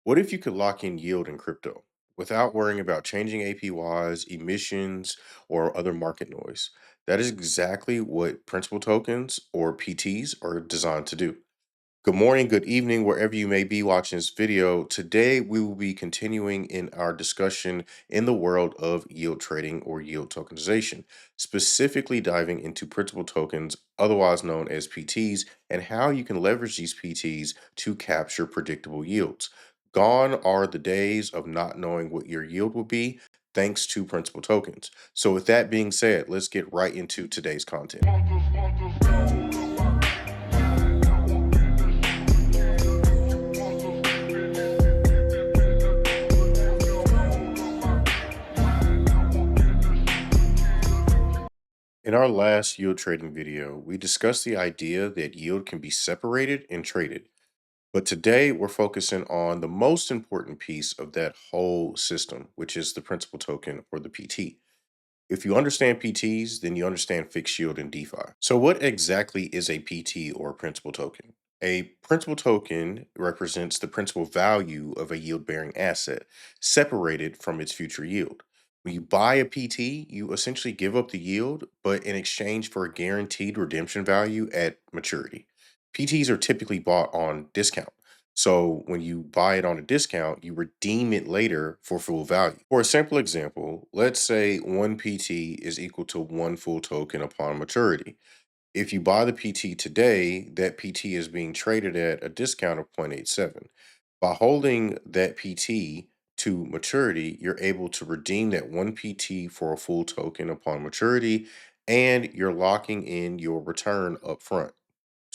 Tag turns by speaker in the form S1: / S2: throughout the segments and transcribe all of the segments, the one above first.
S1: What if you could lock in yield in crypto without worrying about changing APYs, emissions, or other market noise? That is exactly what principal tokens or PTs are designed to do. Good morning, good evening, wherever you may be watching this video. Today, we will be continuing in our discussion in the world of yield trading or yield tokenization, specifically diving into principal tokens, otherwise known as PTs, and how you can leverage these PTs to capture predictable yields. Gone are the days of not knowing what your yield will be thanks to principal tokens. So, with that being said, let's get right into today's content. In our last yield trading video, we discussed the idea that yield can be separated and traded. But today we're focusing on the most important piece of that whole system, which is the principal token or the PT. If you understand PTs, then you understand fixed yield and DeFi. So, what exactly is a PT or principal token? A principal token represents the principal value of a yield bearing asset, separated from its future yield. When you buy a PT, you essentially give up the yield, but in exchange for a guaranteed redemption value at maturity. PTs are typically bought on discount. So when you buy it on a discount, you redeem it later for full value. For a simple example, let's say one PT is equal to one full token upon maturity. If you buy the PT today, that PT is being traded at a discount of 0.87. By holding that PT to maturity, you're able to redeem that one PT for a full token upon maturity, and you're locking in your return up front.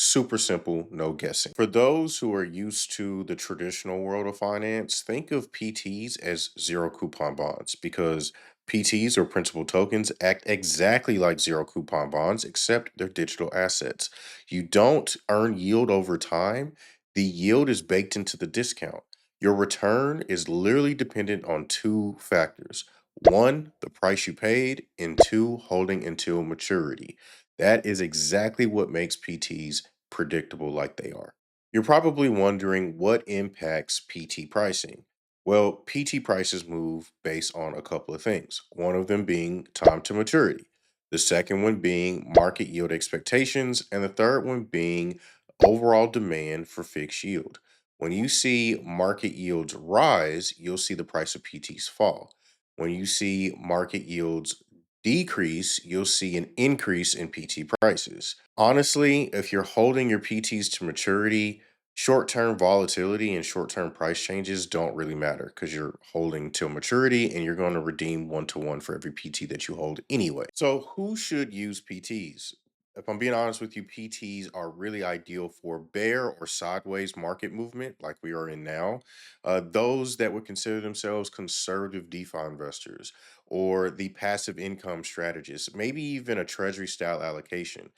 S1: Super simple, no guessing. For those who are used to the traditional world of finance, think of PTs as zero coupon bonds because PTs or principal tokens act exactly like zero coupon bonds, except they're digital assets. You don't earn yield over time, the yield is baked into the discount. Your return is literally dependent on two factors: one, the price you paid, and two, holding until maturity. That is exactly what makes PTs predictable like they are. You're probably wondering what impacts PT pricing. Well, PT prices move based on a couple of things, one of them being time to maturity, the second one being market yield expectations, and the third one being overall demand for fixed yield. When you see market yields rise, you'll see the price of PTs fall. When you see market yields decrease, you'll see an increase in PT prices. Honestly, if you're holding your PTs to maturity, short term volatility and short term price changes don't really matter because you're holding till maturity and you're going to redeem one to one for every PT that you hold anyway. So, who should use PTs? If I'm being honest with you, PTs are really ideal for bear or sideways market movement like we are in now. Those that would consider themselves conservative DeFi investors or the passive income strategist, maybe even a treasury style allocation.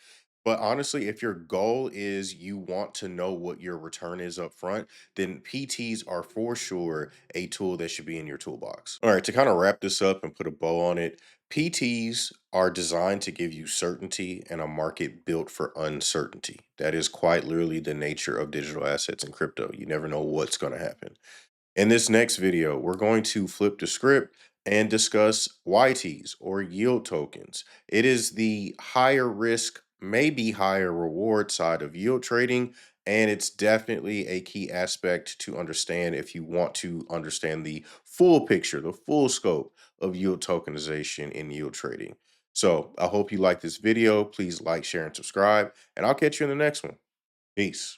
S1: But honestly, if your goal is you want to know what your return is up front, then PTs are for sure a tool that should be in your toolbox. All right, to kind of wrap this up and put a bow on it, PTs are designed to give you certainty in a market built for uncertainty. That is quite literally the nature of digital assets and crypto. You never know what's going to happen. In this next video, we're going to flip the script and discuss YTs or yield tokens. It is the higher risk, maybe higher reward side of yield trading, and it's definitely a key aspect to understand if you want to understand the full picture, the full scope of yield tokenization in yield trading. So I hope you like this video. Please like, share, and subscribe, and I'll catch you in the next one. Peace.